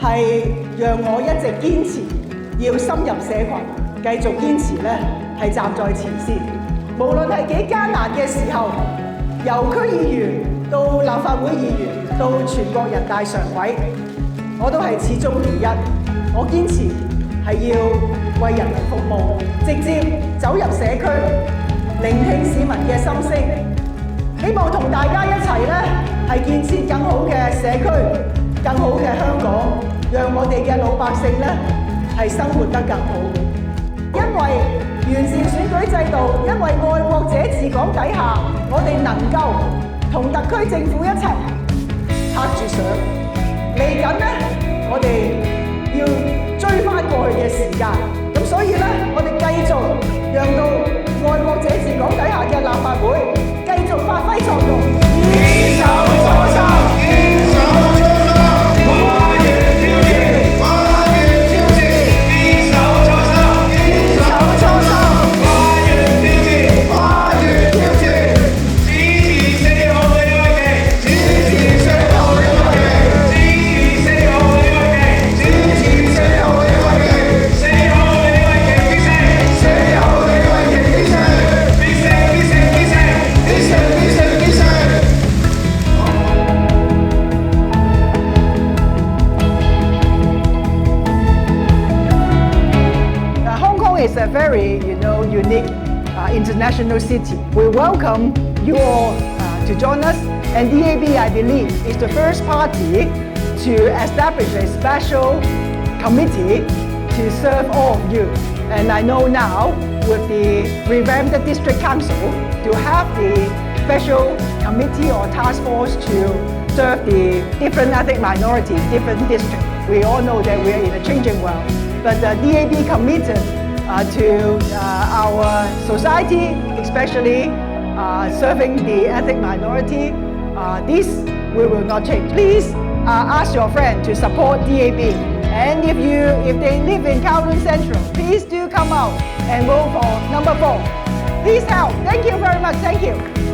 係讓我一直堅持要深入社群，繼續堅持咧係站在前線。無論係幾艱難嘅時候，由區議員到立法會議員到全國人大常委，我都係始終如一。我堅持係要為人民服務，直接走入社區，聆聽市民嘅心聲，希望同大家一齊咧係建設更好嘅社區，更好嘅香港。讓我哋嘅老百姓咧係生活得更好，因為完善選舉制度，因為愛國者治港底下，我哋能夠同特區政府一齊拍住上。嚟緊咧，我哋要追翻過去嘅時間，咁所以咧，我哋繼續讓到愛國者治港底下嘅立法會繼續發揮作用，堅守初心，堅守初心。It's a very, unique international city. We welcome you all to join us. And DAB, I believe, is the first party to establish a special committee to serve all of you. And I know now, with the revamped district council, to have the special committee or task force to serve the different ethnic minorities, different districts. We all know that we are in a changing world. But the DAB committed to our society, especially serving the ethnic minority. This we will not change. Please ask your friend to support DAB. And if they live in Kowloon Central, please do come out and vote for number 4. Please help. Thank you very much. Thank you.